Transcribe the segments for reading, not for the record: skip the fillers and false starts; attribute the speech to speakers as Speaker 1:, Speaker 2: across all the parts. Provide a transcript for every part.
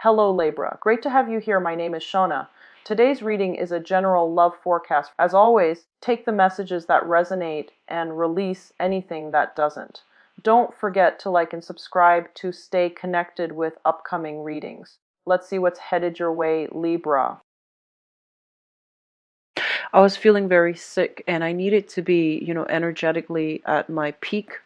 Speaker 1: Hello Libra, great to have you here. My name is Shona. Today's reading is a general love forecast. As always, take the messages that resonate and release anything that doesn't. Don't forget to like and subscribe to stay connected with upcoming readings. Let's see what's headed your way, Libra. I was feeling very sick and I needed to be, energetically at my peak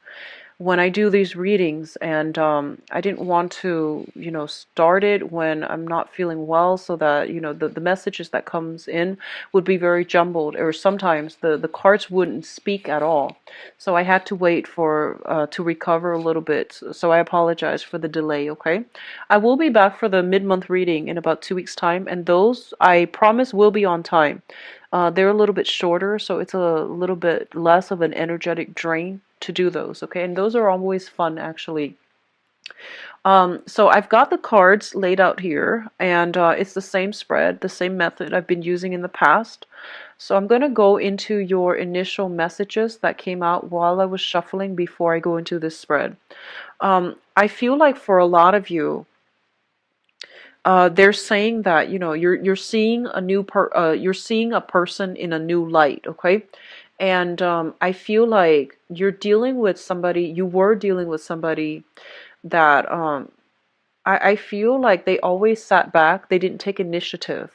Speaker 1: when I do these readings, and I didn't want to, start it when I'm not feeling well, so that, the messages that comes in would be very jumbled, or sometimes the cards wouldn't speak at all. So I had to wait for to recover a little bit. So I apologize for the delay, okay? I will be back for the mid-month reading in about 2 weeks' time, and those, I promise, will be on time. They're a little bit shorter, so it's a little bit less of an energetic drain to do those, okay? And those are always fun, actually. So I've got the cards laid out here, and it's the same spread, the same method I've been using in the past. So I'm going to go into your initial messages that came out while I was shuffling before I go into this spread. I feel like for a lot of you, they're saying that you're seeing a you're seeing a person in a new light, okay? And I feel like you're dealing with somebody. You were dealing with somebody that I feel like they always sat back. They didn't take initiative.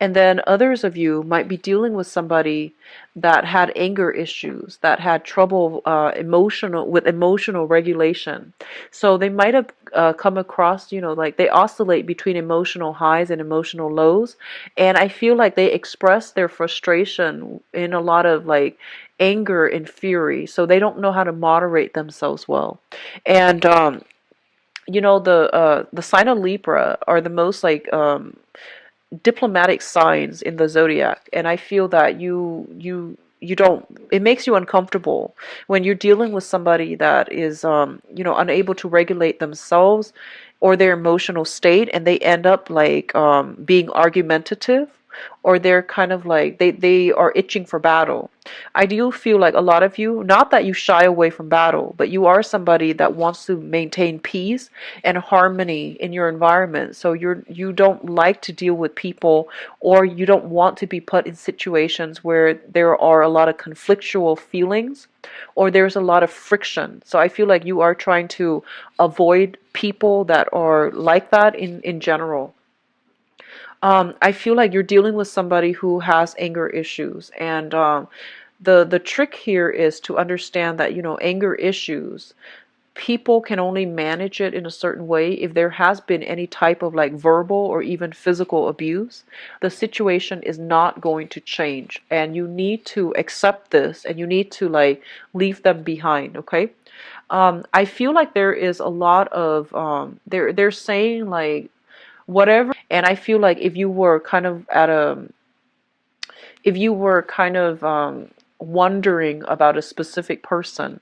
Speaker 1: And then others of you might be dealing with somebody that had anger issues, that had trouble emotional regulation. So they might have come across, like they oscillate between emotional highs and emotional lows. And I feel like they express their frustration in a lot of like anger and fury. So they don't know how to moderate themselves well. And the sign of Libra are the most like diplomatic signs in the zodiac, and I feel that you don't, it makes you uncomfortable when you're dealing with somebody that is unable to regulate themselves or their emotional state, and they end up like being argumentative, or they're kind of like they are itching for battle. I do feel like a lot of you, not that you shy away from battle, but you are somebody that wants to maintain peace and harmony in your environment. So you don't like to deal with people, or you don't want to be put in situations where there are a lot of conflictual feelings, or there's a lot of friction. So I feel like you are trying to avoid people that are like that in general. I feel like you're dealing with somebody who has anger issues, and the trick here is to understand that anger issues, people can only manage it in a certain way if there has been any type of like verbal or even physical abuse. The situation is not going to change, and you need to accept this, and you need to like leave them behind, okay? I feel like there is a lot of they're saying like whatever, and I feel like if you were kind of wondering about a specific person,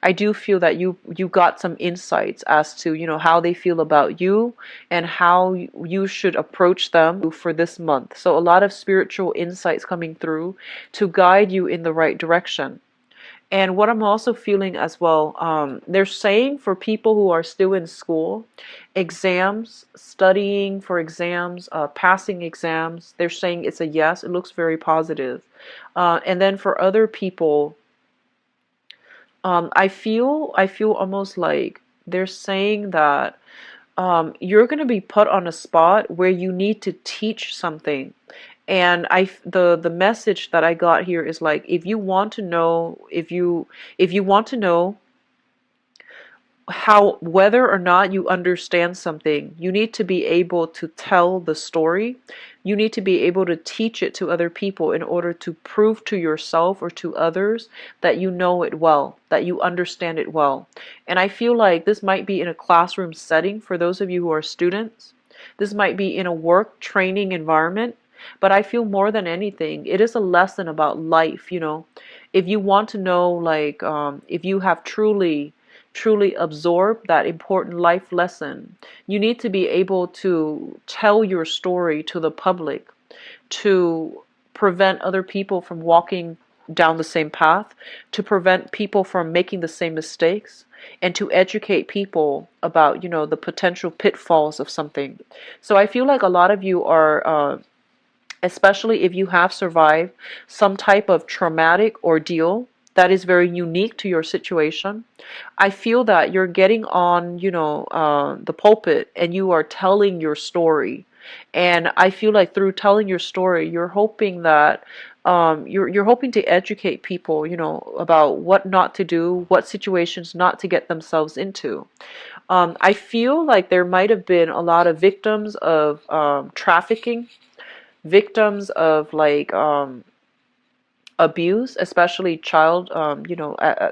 Speaker 1: I do feel that you got some insights as to how they feel about you and how you should approach them for this month. So a lot of spiritual insights coming through to guide you in the right direction. And what I'm also feeling as well, they're saying for people who are still in school, exams, studying for exams, passing exams, they're saying it's a yes. It looks very positive. And then for other people, I feel almost like they're saying that you're going to be put on a spot where you need to teach something. And the message that I got here is like, if you want to know, if you want to know how, whether or not you understand something, you need to be able to tell the story. You need to be able to teach it to other people in order to prove to yourself or to others that you know it well, that you understand it well. And I feel like this might be in a classroom setting for those of you who are students. This might be in a work training environment. But I feel more than anything, it is a lesson about life, If you want to know, like, if you have truly absorb that important life lesson, you need to be able to tell your story to the public to prevent other people from walking down the same path, to prevent people from making the same mistakes, and to educate people about, the potential pitfalls of something. So I feel like a lot of you are, especially if you have survived some type of traumatic ordeal that is very unique to your situation. I feel that you're getting on, the pulpit and you are telling your story. And I feel like through telling your story, you're hoping that you're hoping to educate people, about what not to do, what situations not to get themselves into. I feel like there might have been a lot of victims of trafficking, victims of like abuse, especially child,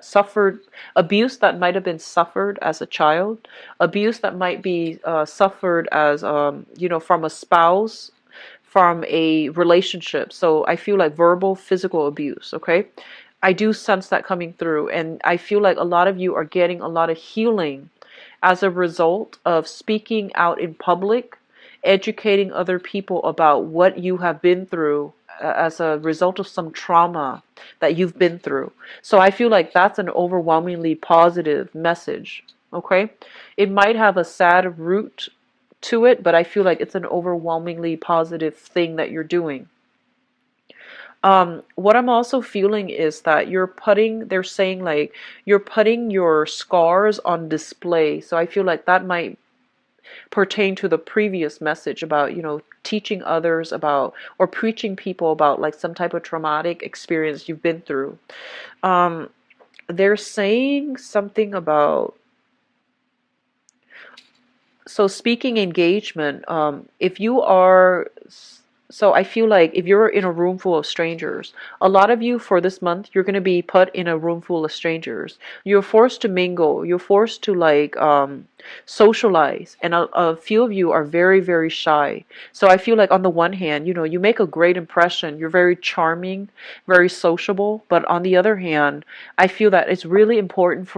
Speaker 1: suffered abuse that might have been suffered as a child, abuse that might be suffered as, from a spouse, from a relationship. So I feel like verbal, physical abuse, okay? I do sense that coming through, and I feel like a lot of you are getting a lot of healing as a result of speaking out in public, educating other people about what you have been through as a result of some trauma that you've been through. So I feel like that's an overwhelmingly positive message, okay? It might have a sad root to it, but I feel like it's an overwhelmingly positive thing that you're doing. What I'm also feeling is that they're saying like you're putting your scars on display. So I feel like that might pertain to the previous message about, teaching others about or preaching people about like some type of traumatic experience you've been through. They're saying something about, so speaking engagement, if you are, so I feel like if you're in a room full of strangers, a lot of you for this month, you're going to be put in a room full of strangers. You're forced to mingle. You're forced to like socialize. And a few of you are very, very shy. So I feel like on the one hand, you make a great impression. You're very charming, very sociable. But on the other hand, I feel that it's really important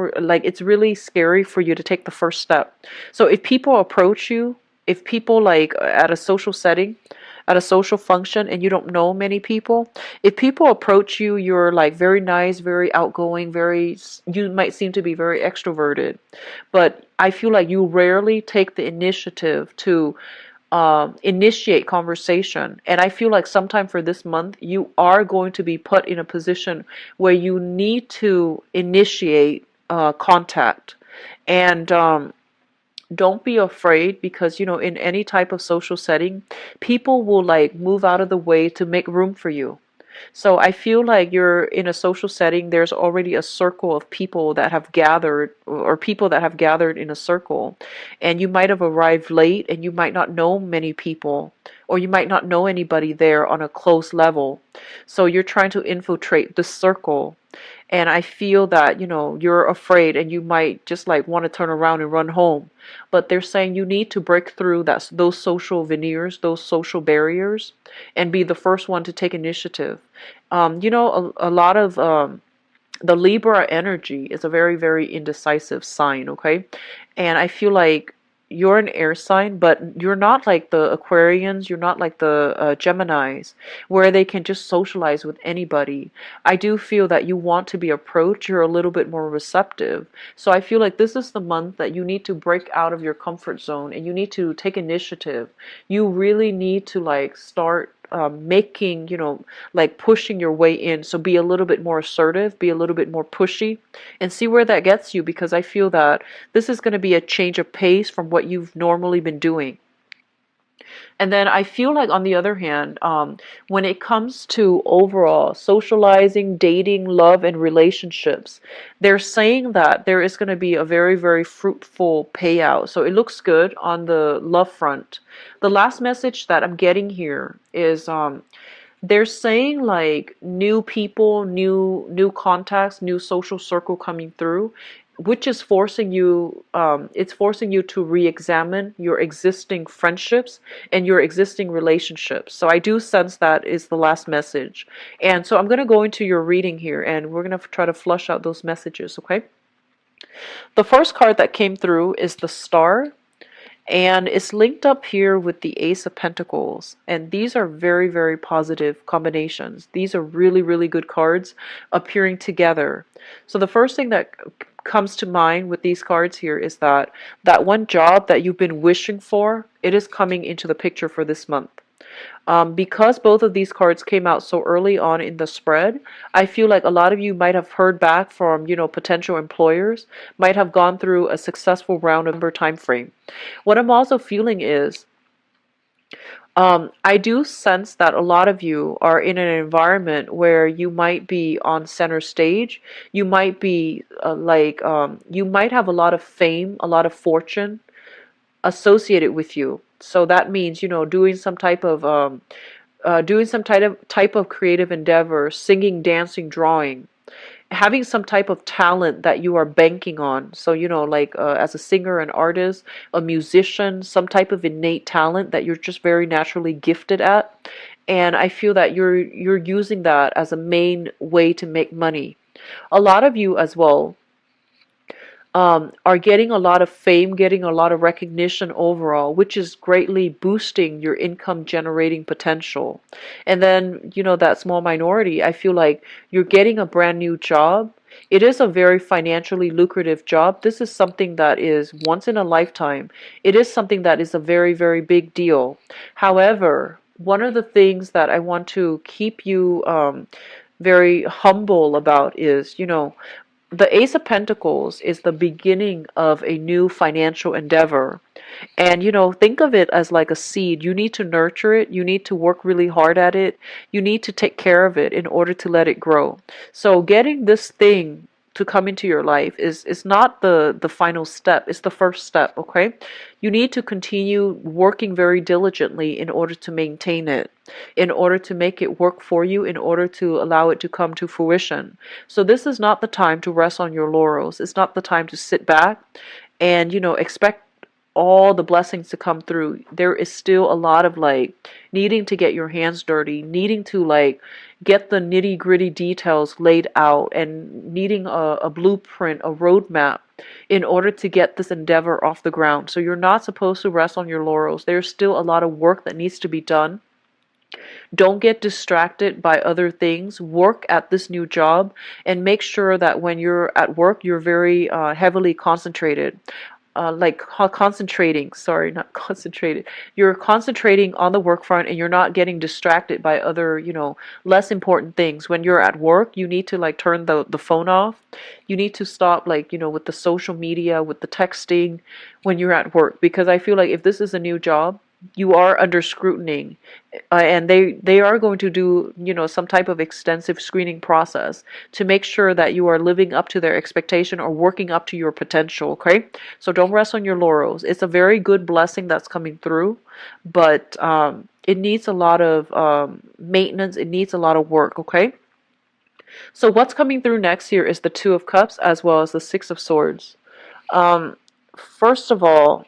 Speaker 1: it's really scary for you to take the first step. So if people approach you, if people like at a social setting, at a social function, and you don't know many people, if people approach you, you're like very nice, very outgoing, you might seem to be very extroverted, but I feel like you rarely take the initiative to initiate conversation. And I feel like sometime for this month, you are going to be put in a position where you need to initiate contact. And don't be afraid, because in any type of social setting, people will like move out of the way to make room for you. So I feel like you're in a social setting, there's already a circle of people that have gathered, or people that have gathered in a circle, and you might have arrived late and you might not know many people, or you might not know anybody there on a close level. So you're trying to infiltrate the circle. And I feel that, you're afraid and you might just like want to turn around and run home. But they're saying you need to break through those social veneers, those social barriers, and be the first one to take initiative. A lot of the Libra energy is a very, very indecisive sign, okay? And I feel like you're an air sign, but you're not like the Aquarians, you're not like the Geminis, where they can just socialize with anybody. I do feel that you want to be approached, you're a little bit more receptive. So I feel like this is the month that you need to break out of your comfort zone and you need to take initiative. You really need to like start making, like pushing your way in. So be a little bit more assertive, be a little bit more pushy, and see where that gets you, because I feel that this is going to be a change of pace from what you've normally been doing. And then I feel like, on the other hand, when it comes to overall socializing, dating, love, and relationships, they're saying that there is going to be a very, very fruitful payout. So it looks good on the love front. The last message that I'm getting here is they're saying like new people, new contacts, new social circle coming through, which is forcing you, it's forcing you to re-examine your existing friendships and your existing relationships. So I do sense that is the last message. And so I'm going to go into your reading here and we're going to try to flush out those messages, okay? The first card that came through is the Star. And it's linked up here with the Ace of Pentacles. And these are very, very positive combinations. These are really, really good cards appearing together. So the first thing that comes to mind with these cards here is that that one job that you've been wishing for, it is coming into the picture for this month. Because both of these cards came out so early on in the spread, I feel like a lot of you might have heard back from, potential employers, might have gone through a successful round of time frame. What I'm also feeling is I do sense that a lot of you are in an environment where you might be on center stage. You might be you might have a lot of fame, a lot of fortune associated with you. So that means, doing some type of creative endeavor, singing, dancing, drawing, having some type of talent that you are banking on. So, as a singer, an artist, a musician, some type of innate talent that you're just very naturally gifted at. And I feel that you're using that as a main way to make money. A lot of you as well are getting a lot of fame, getting a lot of recognition overall, which is greatly boosting your income generating potential. And then, that small minority, I feel like you're getting a brand new job. It is a very financially lucrative job. This is something that is once in a lifetime. It is something that is a very, very big deal. However, one of the things that I want to keep you very humble about is, the Ace of Pentacles is the beginning of a new financial endeavor. And, think of it as like a seed. You need to nurture it. You need to work really hard at it. You need to take care of it in order to let it grow. So getting this thing to come into your life is not the final step. It's the first step, okay? You need to continue working very diligently in order to maintain it, in order to make it work for you, in order to allow it to come to fruition. So this is not the time to rest on your laurels. It's not the time to sit back and, expect all the blessings to come through. There is still a lot of needing to get your hands dirty, needing to get the nitty gritty details laid out, and needing a blueprint, a roadmap in order to get this endeavor off the ground. So you're not supposed to rest on your laurels. There's still a lot of work that needs to be done. Don't get distracted by other things. Work at this new job and make sure that when you're at work, you're very heavily concentrated. Concentrating, sorry, not concentrated. You're concentrating on the work front and you're not getting distracted by other, less important things. When you're at work, you need to turn the phone off. You need to stop with the social media, with the texting when you're at work, because I feel like if this is a new job, you are under scrutiny, and they are going to do some type of extensive screening process to make sure that you are living up to their expectation or working up to your potential. Okay, so don't rest on your laurels. It's a very good blessing that's coming through, but it needs a lot of maintenance. It needs a lot of work. Okay, so what's coming through next here is the Two of Cups as well as the Six of Swords. First of all,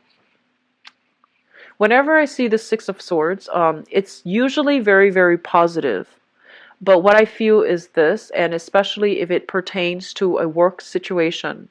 Speaker 1: whenever I see the Six of Swords, it's usually very, very positive. But what I feel is this, and especially if it pertains to a work situation,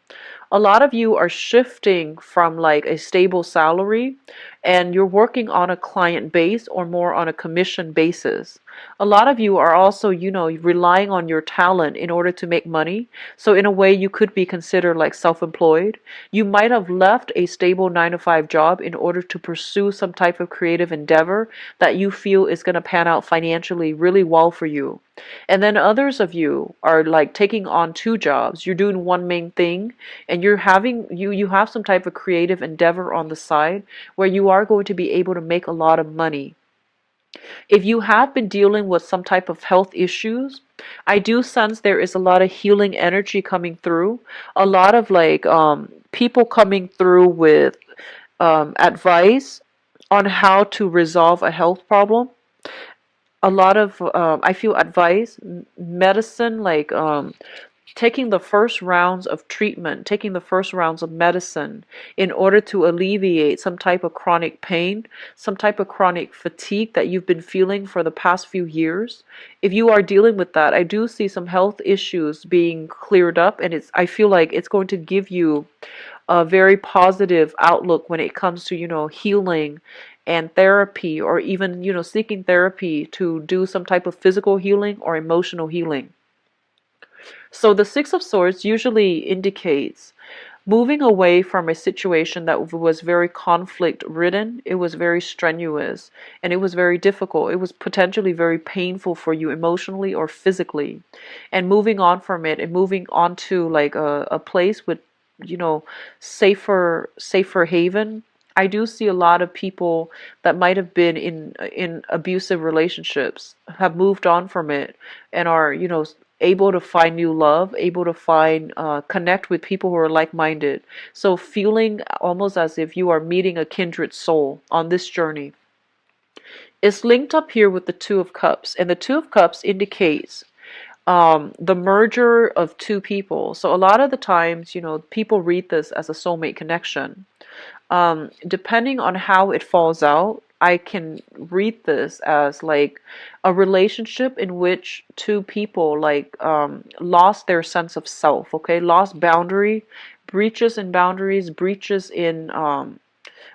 Speaker 1: a lot of you are shifting from a stable salary and you're working on a client base or more on a commission basis. A lot of you are also, relying on your talent in order to make money. So in a way, you could be considered self-employed. You might have left a stable 9-to-5 job in order to pursue some type of creative endeavor that you feel is going to pan out financially really well for you. And then others of you are taking on two jobs. You're doing one main thing and you have some type of creative endeavor on the side where you are going to be able to make a lot of money. If you have been dealing with some type of health issues, I do sense there is a lot of healing energy coming through. A lot of people coming through with advice on how to resolve a health problem. A lot of I feel advice, medicine, taking the first rounds of treatment, taking the first rounds of medicine in order to alleviate some type of chronic pain, some type of chronic fatigue that you've been feeling for the past few years. If you are dealing with that, I do see some health issues being cleared up, and I feel like it's going to give you a very positive outlook when it comes to, healing and therapy, or even, seeking therapy to do some type of physical healing or emotional healing. So the Six of Swords usually indicates moving away from a situation that was very conflict ridden. It was very strenuous and it was very difficult. It was potentially very painful for you emotionally or physically. And moving on from it and moving on to like a place with, you know, safer haven. I do see a lot of people that might have been in abusive relationships have moved on from it and are, you know, able to find new love, able to find connect with people who are like-minded. So feeling almost as if you are meeting a kindred soul on this journey. It's linked up here with the Two of Cups, and the Two of Cups indicates the merger of two people. So a lot of the times, you know, people read this as a soulmate connection. Depending on how it falls out, I can read this as like a relationship in which two people like lost their sense of self, okay? Lost boundary, breaches in boundaries, breaches in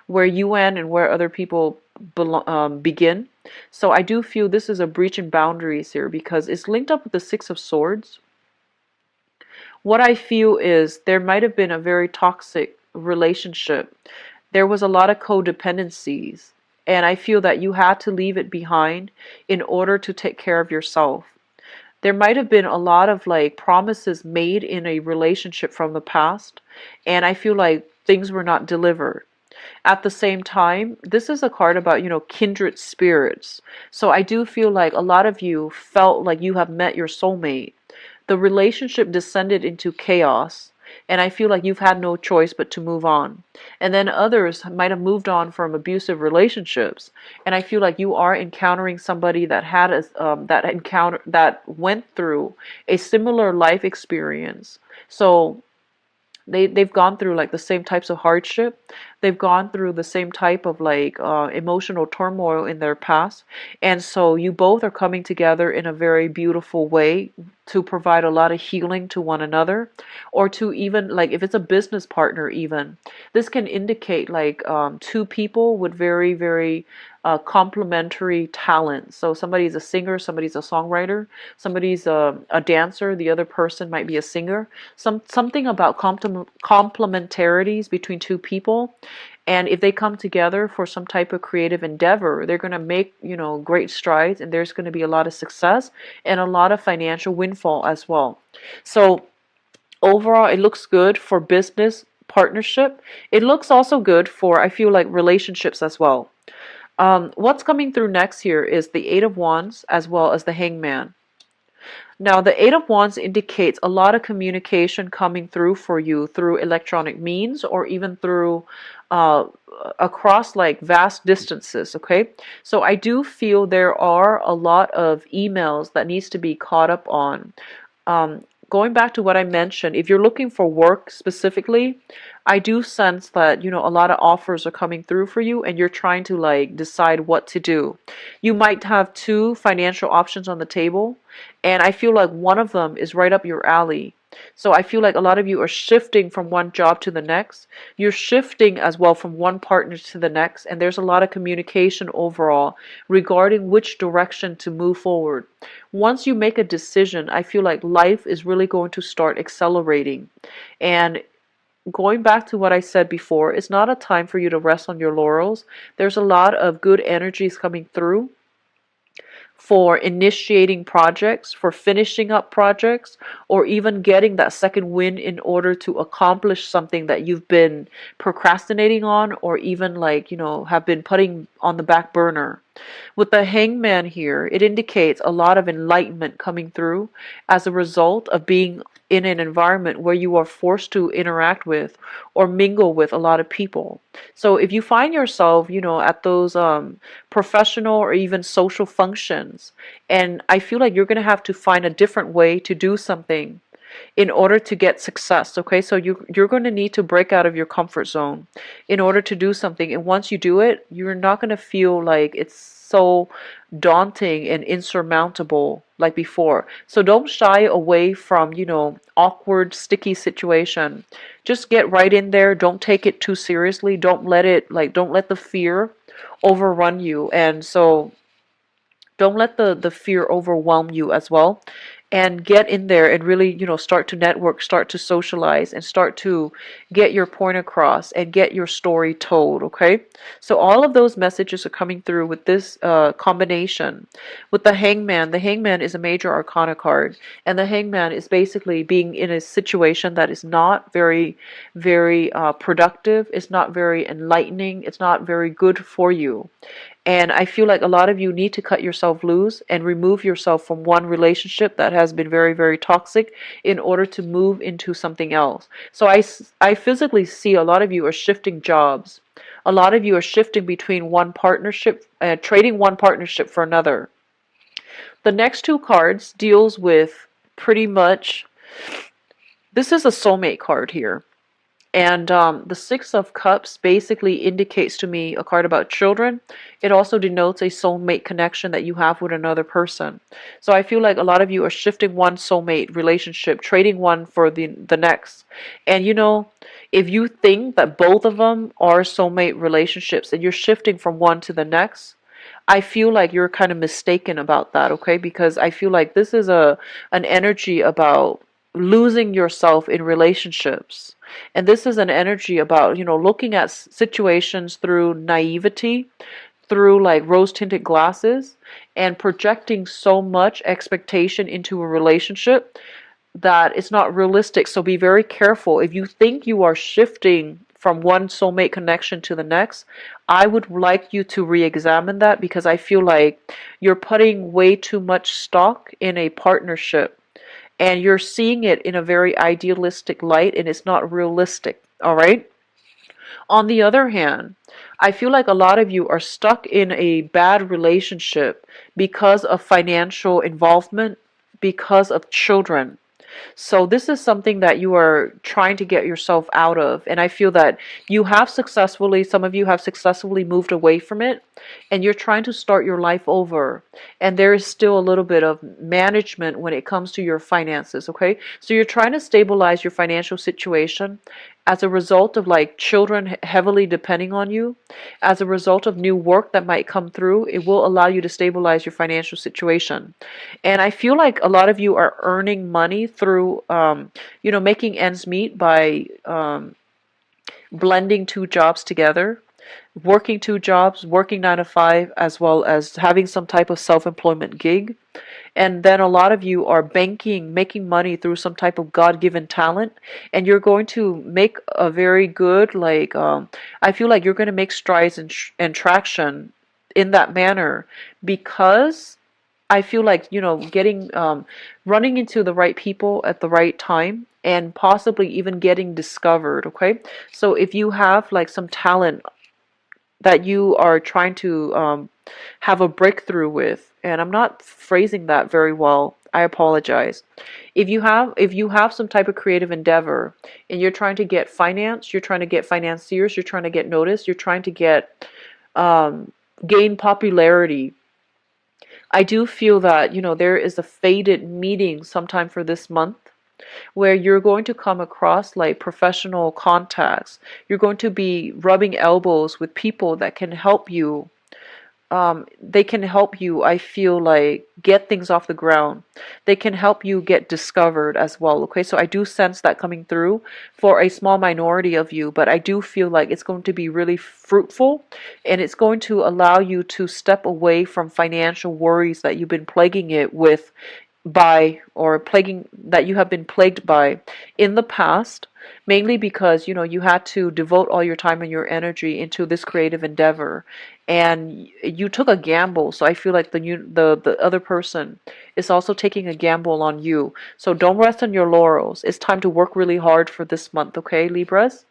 Speaker 1: where you end and where other people begin. So I do feel this is a breach in boundaries here because it's linked up with the Six of Swords. What I feel is there might have been a very toxic relationship. There was a lot of codependencies, and I feel that you had to leave it behind in order to take care of yourself. There might have been a lot of like promises made in a relationship from the past, and I feel like things were not delivered. At the same time, this is a card about, you know, kindred spirits. So I do feel like a lot of you felt like you have met your soulmate. The relationship descended into chaos, and I feel like you've had no choice but to move on. And then others might have moved on from abusive relationships, and I feel like you are encountering somebody that had a that went through a similar life experience. So they've gone through like the same types of hardship. They've gone through the same type of like emotional turmoil in their past, and so you both are coming together in a very beautiful way to provide a lot of healing to one another, or to even like if it's a business partner, even this can indicate like two people with very complementary talents. So somebody's a singer, somebody's a songwriter, somebody's a dancer, the other person might be a singer. Something about complementarities between two people, and if they come together for some type of creative endeavor, they're going to make, you know, great strides, and there's going to be a lot of success and a lot of financial windfall as well. So overall, it looks good for business partnership. It looks also good for, I feel like, relationships as well. What's coming through next here is the Eight of Wands as well as the Hangman. Now, the Eight of Wands indicates a lot of communication coming through for you through electronic means or even through uh, across like vast distances, okay? So I do feel there are a lot of emails that needs to be caught up on. Going back to what I mentioned, if you're looking for work specifically, I do sense that, you know, a lot of offers are coming through for you and you're trying to like decide what to do. You might have two financial options on the table, and I feel like one of them is right up your alley. So I feel like a lot of you are shifting from one job to the next. You're shifting as well from one partner to the next, and there's a lot of communication overall regarding which direction to move forward. Once you make a decision, I feel like life is really going to start accelerating. And going back to what I said before, it's not a time for you to rest on your laurels. There's a lot of good energies coming through for initiating projects, for finishing up projects, or even getting that second win in order to accomplish something that you've been procrastinating on, or even like, you know, have been putting on the back burner. With the Hangman here, it indicates a lot of enlightenment coming through as a result of being in an environment where you are forced to interact with or mingle with a lot of people. So if you find yourself, you know, at those professional or even social functions, and I feel like you're going to have to find a different way to do something in order to get success. Okay, so you're going to need to break out of your comfort zone in order to do something, and once you do it, you're not going to feel like it's so daunting and insurmountable like before. So don't shy away from, you know, awkward, sticky situation. Just get right in there. Don't take it too seriously. Don't let the fear overrun you. And so don't let the fear overwhelm you as well. and get in there and really, start to network, start to socialize, and start to get your point across and get your story told, okay? So all of those messages are coming through with this combination. With the Hangman is a major arcana card, and the Hangman is basically being in a situation that is not very, very productive, it's not very enlightening, it's not very good for you. And I feel like a lot of you need to cut yourself loose and remove yourself from one relationship that has been very, very toxic in order to move into something else. So I physically see a lot of you are shifting jobs. A lot of you are shifting between one partnership, trading one partnership for another. The next two cards deals with pretty much, this is a soulmate card here. And the Six of Cups basically indicates to me a card about children. It also denotes a soulmate connection that you have with another person. So I feel like a lot of you are shifting one soulmate relationship, trading one for the next. And if you think that both of them are soulmate relationships and you're shifting from one to the next, I feel like you're kind of mistaken about that, okay? Because I feel like this is an energy about losing yourself in relationships. And this is an energy about, looking at situations through naivety, through like rose-tinted glasses, and projecting so much expectation into a relationship that it's not realistic. So be very careful. If you think you are shifting from one soulmate connection to the next, I would like you to re-examine that, because I feel like you're putting way too much stock in a partnership and you're seeing it in a very idealistic light, and it's not realistic, all right? On the other hand, I feel like a lot of you are stuck in a bad relationship because of financial involvement, because of children. So this is something that you are trying to get yourself out of. And I feel that some of you have successfully moved away from it, and you're trying to start your life over. And there is still a little bit of management when it comes to your finances, okay? So you're trying to stabilize your financial situation as a result of like children heavily depending on you, as a result of new work that might come through. It will allow you to stabilize your financial situation. And I feel like a lot of you are earning money through, making ends meet by blending two jobs together, working two jobs, working 9 to 5, as well as having some type of self-employment gig. And then a lot of you are making money through some type of God-given talent, and you're going to make a very good, I feel like you're going to make strides and traction in that manner, because I feel like, getting, running into the right people at the right time, and possibly even getting discovered, okay? So if you have like some talent that you are trying to have a breakthrough with, and I'm not phrasing that very well, I apologize. If you have some type of creative endeavor and you're trying to get finance, you're trying to get financiers, you're trying to get noticed, you're trying to get gain popularity, I do feel that, there is a fated meeting sometime for this month where you're going to come across like professional contacts. You're going to be rubbing elbows with people that can help you. They can help you, I feel like, get things off the ground. They can help you get discovered as well. Okay, so I do sense that coming through for a small minority of you, but I do feel like it's going to be really fruitful, and it's going to allow you to step away from financial worries that you've been plaguing it with by, or plaguing, that you have been plagued by in the past, mainly because you had to devote all your time and your energy into this creative endeavor, and you took a gamble. So I feel like the other person is also taking a gamble on you. So don't rest on your laurels. It's time to work really hard for this month, okay, Libras?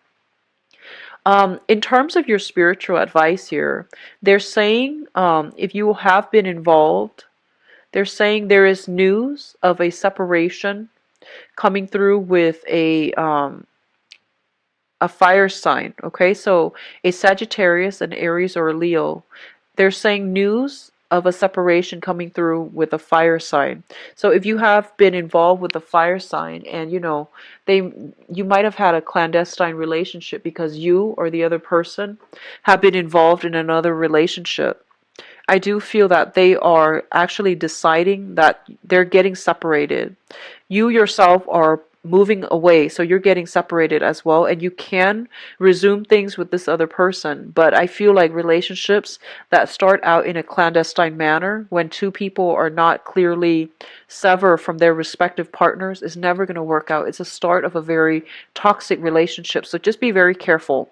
Speaker 1: In terms of your spiritual advice here, they're saying, if you have been involved, they're saying there is news of a separation coming through with a fire sign. Okay, so a Sagittarius, an Aries, or a Leo. They're saying news of a separation coming through with a fire sign. So if you have been involved with a fire sign, and you might have had a clandestine relationship because you or the other person have been involved in another relationship. I do feel that they are actually deciding that they're getting separated. You yourself are moving away, so you're getting separated as well, and you can resume things with this other person. But I feel like relationships that start out in a clandestine manner, when two people are not clearly severed from their respective partners, is never going to work out. It's a start of a very toxic relationship, so just be very careful.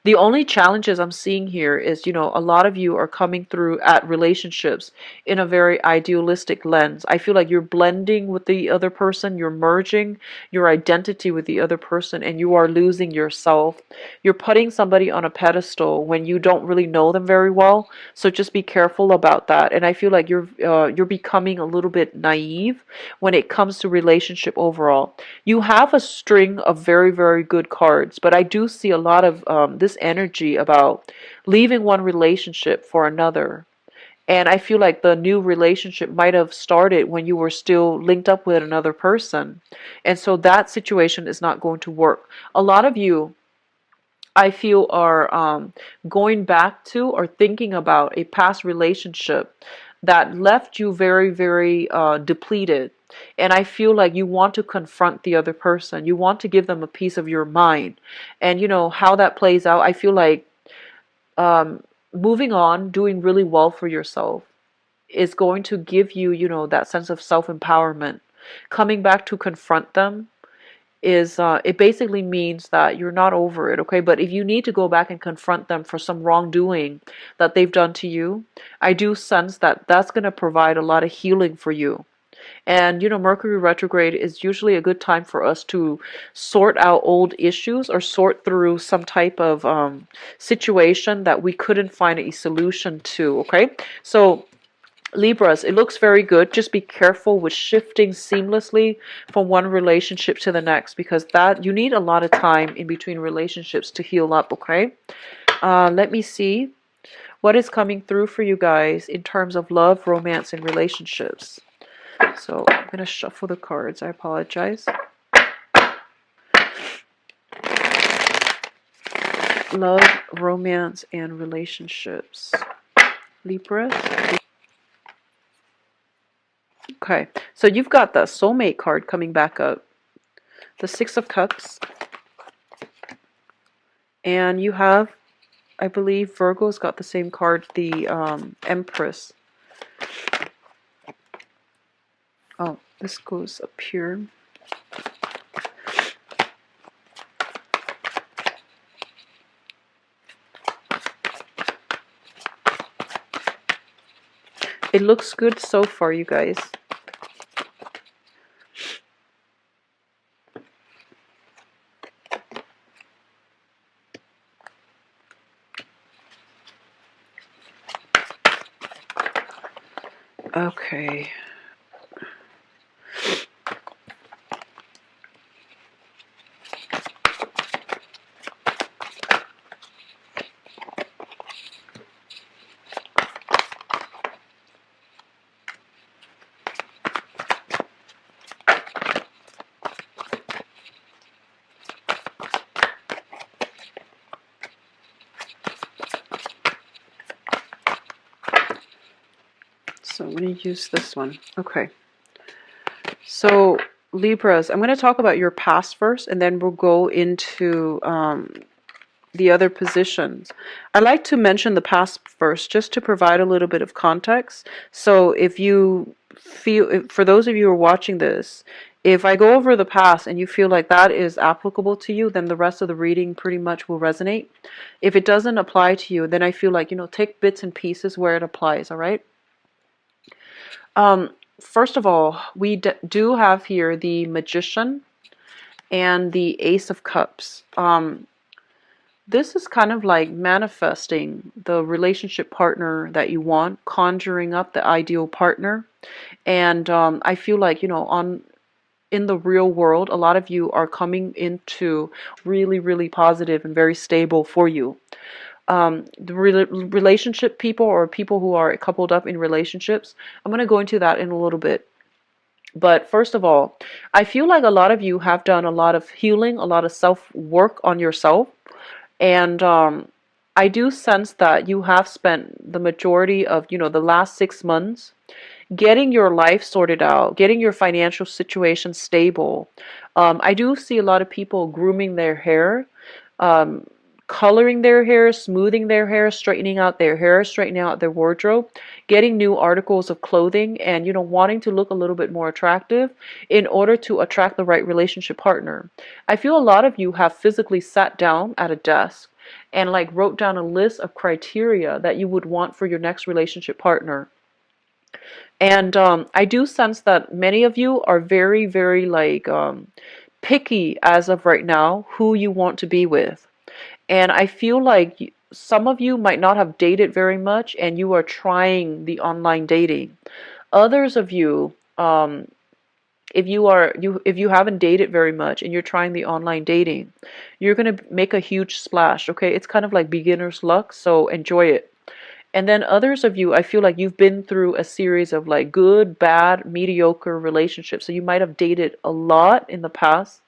Speaker 1: The only challenges I'm seeing here is, a lot of you are coming through at relationships in a very idealistic lens. I feel like you're blending with the other person, you're merging your identity with the other person, and you are losing yourself. You're putting somebody on a pedestal when you don't really know them very well. So just be careful about that. And I feel like you're becoming a little bit naive when it comes to relationship overall. You have a string of very, very good cards, but I do see a lot of this energy about leaving one relationship for another. And I feel like the new relationship might have started when you were still linked up with another person. And so that situation is not going to work. A lot of you, I feel, are going back to or thinking about a past relationship that left you very, very depleted. And I feel like you want to confront the other person. You want to give them a piece of your mind. And how that plays out, I feel like moving on, doing really well for yourself is going to give you, that sense of self-empowerment. Coming back to confront them is it basically means that you're not over it, okay? But if you need to go back and confront them for some wrongdoing that they've done to you, I do sense that that's going to provide a lot of healing for you. And Mercury retrograde is usually a good time for us to sort out old issues or sort through some type of situation that we couldn't find a solution to, okay? So Libras, it looks very good. Just be careful with shifting seamlessly from one relationship to the next, because that you need a lot of time in between relationships to heal up, okay? Let me see what is coming through for you guys in terms of love, romance, and relationships. So I'm going to shuffle the cards. I apologize. Love, romance, and relationships. Libras. Okay, so you've got the soulmate card coming back up. The Six of Cups. And you have, I believe, Virgo's got the same card, the Empress. Oh, this goes up here. It looks good so far, you guys. Okay. So I'm going to use this one. Okay. So Libras, I'm going to talk about your past first, and then we'll go into the other positions. I like to mention the past first, just to provide a little bit of context. So if you feel, for those of you who are watching this, if I go over the past and you feel like that is applicable to you, then the rest of the reading pretty much will resonate. If it doesn't apply to you, then I feel like, take bits and pieces where it applies, all right? First of all, we do have here the Magician and the Ace of Cups. This is kind of like manifesting the relationship partner that you want, conjuring up the ideal partner. And I feel like, in the real world, a lot of you are coming into really, really positive and very stable for you. The relationship people, or people who are coupled up in relationships, I'm going to go into that in a little bit. But first of all, I feel like a lot of you have done a lot of healing, a lot of self-work on yourself. And I do sense that you have spent the majority of, the last 6 months getting your life sorted out, getting your financial situation stable. I do see a lot of people grooming their hair, um, coloring their hair, smoothing their hair, straightening out their wardrobe, getting new articles of clothing, and wanting to look a little bit more attractive in order to attract the right relationship partner. I feel a lot of you have physically sat down at a desk and like wrote down a list of criteria that you would want for your next relationship partner. And I do sense that many of you are very, very like picky as of right now who you want to be with. And I feel like some of you might not have dated very much and you are trying the online dating. Others of you, if you haven't dated very much and you're trying the online dating, you're gonna make a huge splash, okay? It's kind of like beginner's luck, so enjoy it. And then others of you, I feel like you've been through a series of like good, bad, mediocre relationships. So you might have dated a lot in the past.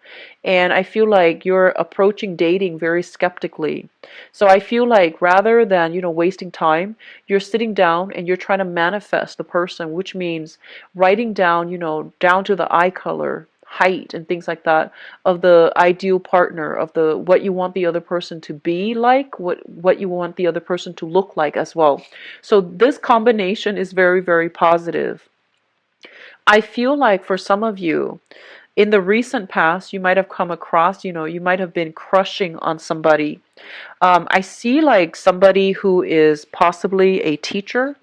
Speaker 1: And I feel like you're approaching dating very skeptically. So I feel like rather than, wasting time, you're sitting down and you're trying to manifest the person, which means writing down, down to the eye color, height and things like that of the ideal partner, of the what you want the other person to be like, what you want the other person to look like as well. So this combination is very, very positive. I feel like for some of you in the recent past, you might have come across, you might have been crushing on somebody. I see like somebody who is possibly a teacher,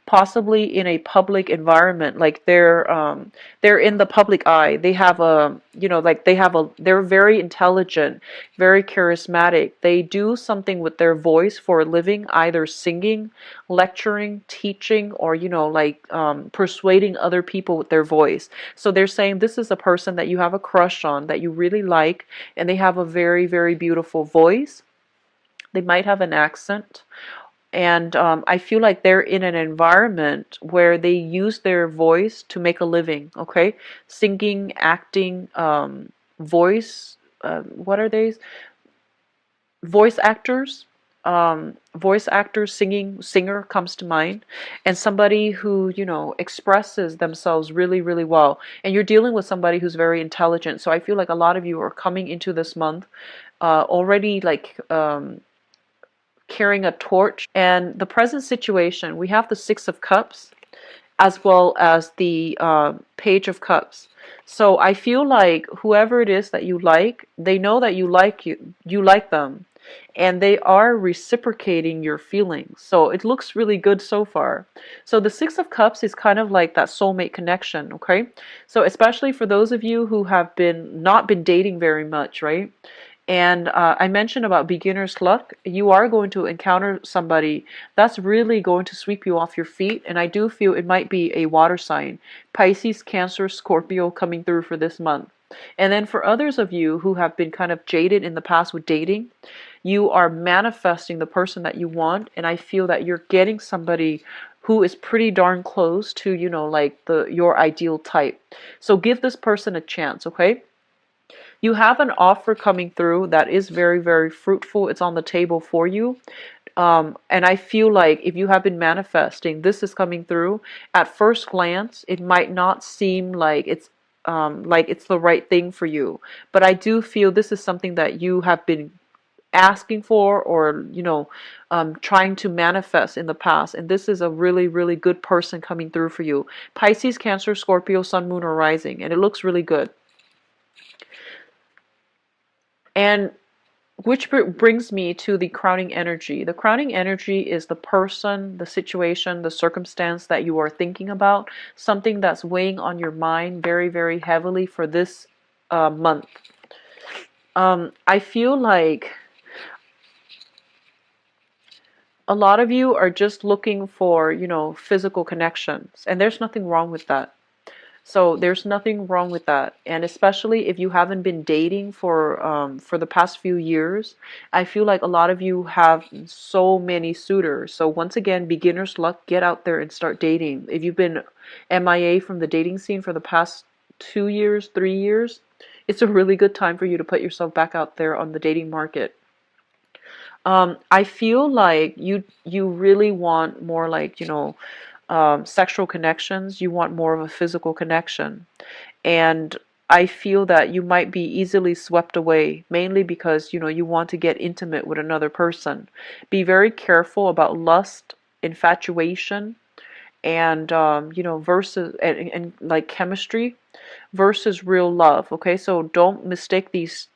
Speaker 1: possibly in a public environment, like they're in the public eye. They have a, like they're very intelligent, very charismatic. They do something with their voice for a living, either singing, lecturing, teaching, or like persuading other people with their voice. So they're saying this is a person that you have a crush on, that you really like, and they have a very, very beautiful voice. They might have an accent, and I feel like they're in an environment where they use their voice to make a living, okay? Singing, acting, voice, what are these? Voice actors. Voice actors, singer comes to mind, and somebody who, expresses themselves really, really well. And you're dealing with somebody who's very intelligent. So I feel like a lot of you are coming into this month already like carrying a torch. And the present situation, we have the Six of Cups as well as the Page of Cups. So I feel like whoever it is that you like, they know that you like them, and they are reciprocating your feelings. So it looks really good so far. So the Six of Cups is kind of like that soulmate connection, okay? So especially for those of you who have not been dating very much, right? And I mentioned about beginner's luck. You are going to encounter somebody that's really going to sweep you off your feet. And I do feel it might be a water sign. Pisces, Cancer, Scorpio coming through for this month. And then for others of you who have been kind of jaded in the past with dating, you are manifesting the person that you want. And I feel that you're getting somebody who is pretty darn close to, like your ideal type. So give this person a chance, okay? You have an offer coming through that is very, very fruitful. It's on the table for you. And I feel like if you have been manifesting, this is coming through. At first glance, it might not seem like it's the right thing for you. But I do feel this is something that you have been asking for, or trying to manifest in the past, and this is a really, really good person coming through for you. Pisces, Cancer, Scorpio, Sun, Moon, or Rising, and it looks really good. And which brings me to the crowning energy. The crowning energy is the person, the situation, the circumstance that you are thinking about, something that's weighing on your mind very, very heavily for this month. I feel like a lot of you are just looking for, physical connections, and there's nothing wrong with that. So there's nothing wrong with that. And especially if you haven't been dating for the past few years, I feel like a lot of you have so many suitors. So once again, beginner's luck, get out there and start dating. If you've been MIA from the dating scene for the past 2 years, 3 years, it's a really good time for you to put yourself back out there on the dating market. I feel like you really want more like, sexual connections. You want more of a physical connection. And I feel that you might be easily swept away, mainly because, you want to get intimate with another person. Be very careful about lust, infatuation, and, versus, and like chemistry versus real love. Okay, so don't mistake these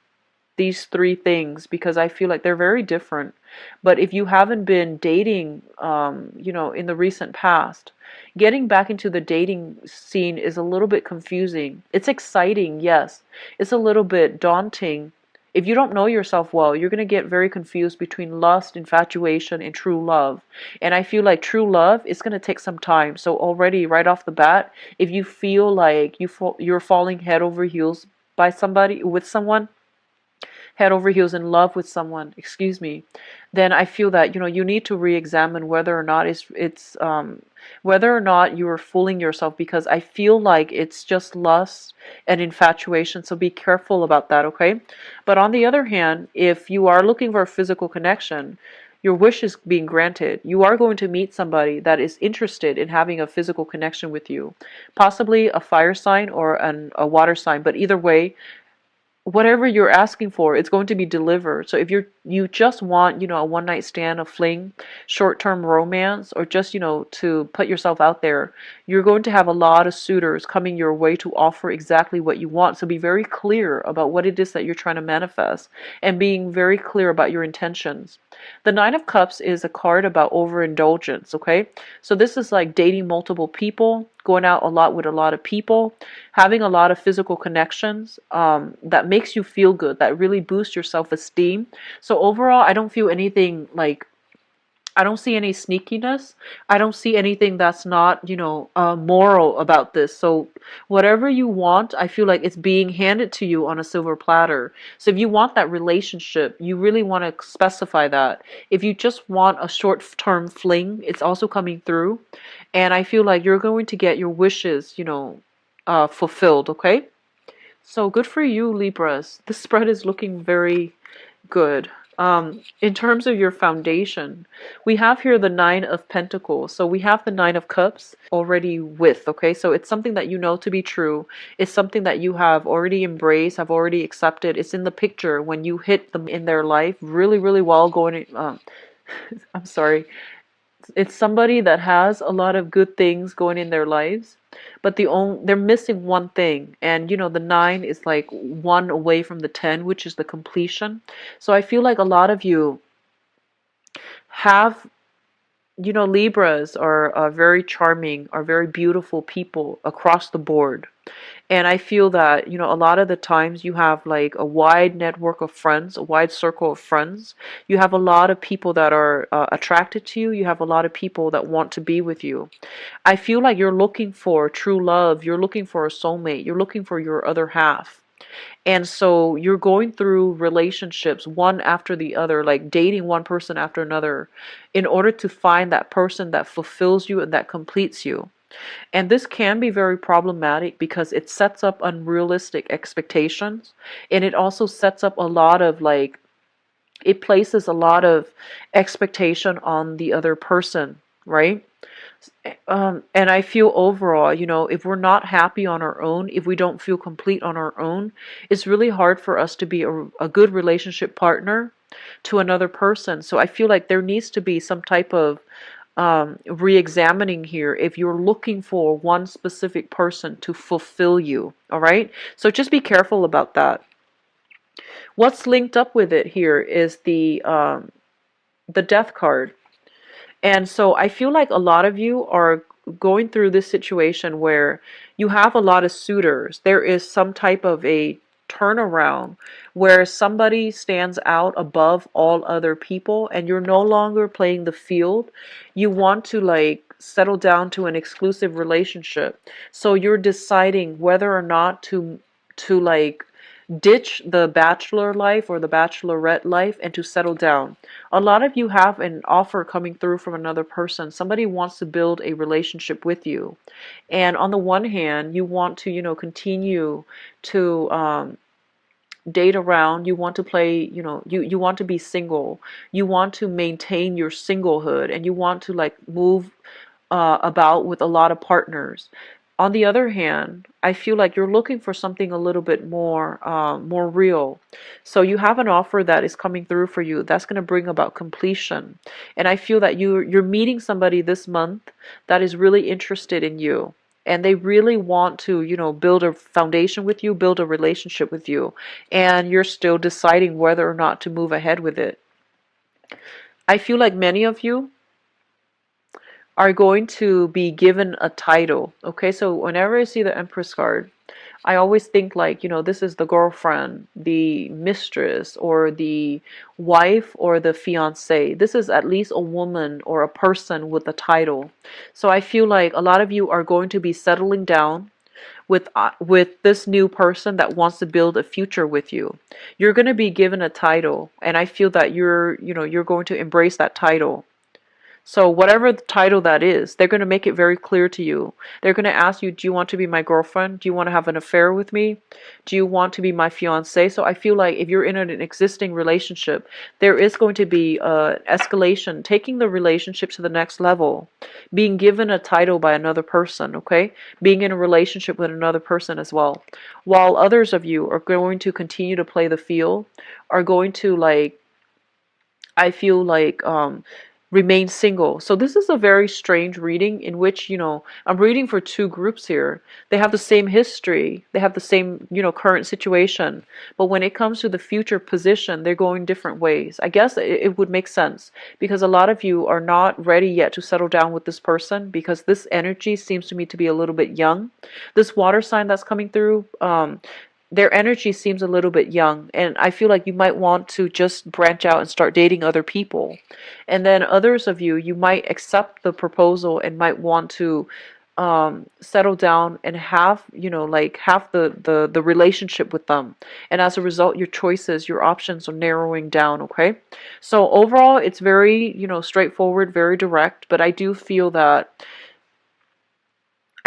Speaker 1: three things, because I feel like they're very different. But if you haven't been dating, in the recent past, getting back into the dating scene is a little bit confusing. It's exciting, yes. It's a little bit daunting. If you don't know yourself well, you're going to get very confused between lust, infatuation, and true love. And I feel like true love is going to take some time. So already, right off the bat, if you feel like you're falling head over heels by somebody, with someone, head over heels in love with someone, excuse me, then I feel that, you need to re-examine whether or not whether or not you are fooling yourself, because I feel like it's just lust and infatuation. So be careful about that, okay? But on the other hand, if you are looking for a physical connection, your wish is being granted. You are going to meet somebody that is interested in having a physical connection with you, possibly a fire sign or a water sign, but either way, whatever you're asking for, it's going to be delivered. So if you just want, a one night stand, a fling, short term romance, or just, to put yourself out there, you're going to have a lot of suitors coming your way to offer exactly what you want. So be very clear about what it is that you're trying to manifest, and being very clear about your intentions. The Nine of Cups is a card about overindulgence, okay? So this is like dating multiple people, going out a lot with a lot of people, having a lot of physical connections, that makes you feel good, that really boosts your self-esteem. So overall, I don't feel anything like, I don't see any sneakiness. I don't see anything that's not, moral about this. So whatever you want, I feel like it's being handed to you on a silver platter. So if you want that relationship, you really want to specify that. If you just want a short-term fling, it's also coming through. And I feel like you're going to get your wishes, fulfilled, okay? So good for you, Libras. This spread is looking very good. In terms of your foundation, we have here the Nine of Pentacles. So we have the Nine of Cups already with, okay? So it's something that you know to be true. It's something that you have already embraced, have already accepted. It's in the picture when you hit them in their life really, really well going, I'm sorry. It's somebody that has a lot of good things going in their lives, but they're missing one thing. And the 9 is like one away from the 10, which is the completion. So I feel like a lot of you have, Libras are very charming, are very beautiful people across the board. And I feel that, a lot of the times you have like a wide network of friends, a wide circle of friends. You have a lot of people that are attracted to you. You have a lot of people that want to be with you. I feel like you're looking for true love. You're looking for a soulmate. You're looking for your other half. And so you're going through relationships one after the other, like dating one person after another, in order to find that person that fulfills you and that completes you. And this can be very problematic because it sets up unrealistic expectations. And it also sets up a lot of like, it places a lot of expectation on the other person, right? And I feel overall, if we're not happy on our own, if we don't feel complete on our own, it's really hard for us to be a good relationship partner to another person. So I feel like there needs to be some type of re-examining here if you're looking for one specific person to fulfill you. All right, so just be careful about that. What's linked up with it here is the Death card. And so I feel like a lot of you are going through this situation where you have a lot of suitors. There is some type of a turnaround where somebody stands out above all other people, and you're no longer playing the field. You want to like settle down to an exclusive relationship. So you're deciding whether or not to like ditch the bachelor life or the bachelorette life and to settle down. A lot of you have an offer coming through from another person. Somebody wants to build a relationship with you. And on the one hand, you want to, continue to date around, you want to play, you want to be single, you want to maintain your singlehood, and you want to like move about with a lot of partners. On the other hand, I feel like you're looking for something a little bit more real. So you have an offer that is coming through for you that's going to bring about completion. And I feel that you're meeting somebody this month that is really interested in you. And they really want to, build a foundation with you, build a relationship with you. And you're still deciding whether or not to move ahead with it. I feel like many of you are going to be given a title. Okay, so whenever I see the Empress card, I always think like, this is the girlfriend, the mistress, or the wife, or the fiance. This is at least a woman or a person with a title. So I feel like a lot of you are going to be settling down with this new person that wants to build a future with you. You're going to be given a title, and I feel that you're going to embrace that title. So whatever the title that is, they're going to make it very clear to you. They're going to ask you, do you want to be my girlfriend? Do you want to have an affair with me? Do you want to be my fiance? So I feel like if you're in an existing relationship, there is going to be escalation, taking the relationship to the next level, being given a title by another person, okay? Being in a relationship with another person as well. While others of you are going to continue to play the field, are going to like, I feel like remain single. So this is a very strange reading in which, I'm reading for two groups here. They have the same history, they have the same, current situation, but when it comes to the future position, they're going different ways. I guess it would make sense because a lot of you are not ready yet to settle down with this person because this energy seems to me to be a little bit young. This water sign that's coming through, their energy seems a little bit young, and I feel like you might want to just branch out and start dating other people. And then others of you, you might accept the proposal and might want to settle down and have, like have the relationship with them. And as a result, your choices, your options are narrowing down, okay? So overall, it's very, straightforward, very direct, but I do feel that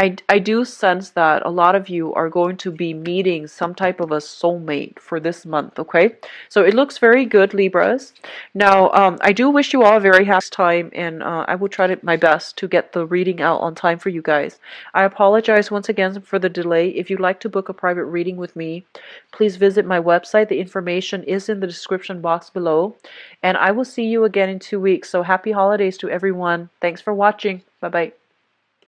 Speaker 1: I do sense that a lot of you are going to be meeting some type of a soulmate for this month, okay? So it looks very good, Libras. Now, I do wish you all a very happy time, and I will try my best to get the reading out on time for you guys. I apologize once again for the delay. If you'd like to book a private reading with me, please visit my website. The information is in the description box below, and I will see you again in 2 weeks. So happy holidays to everyone. Thanks for watching. Bye-bye.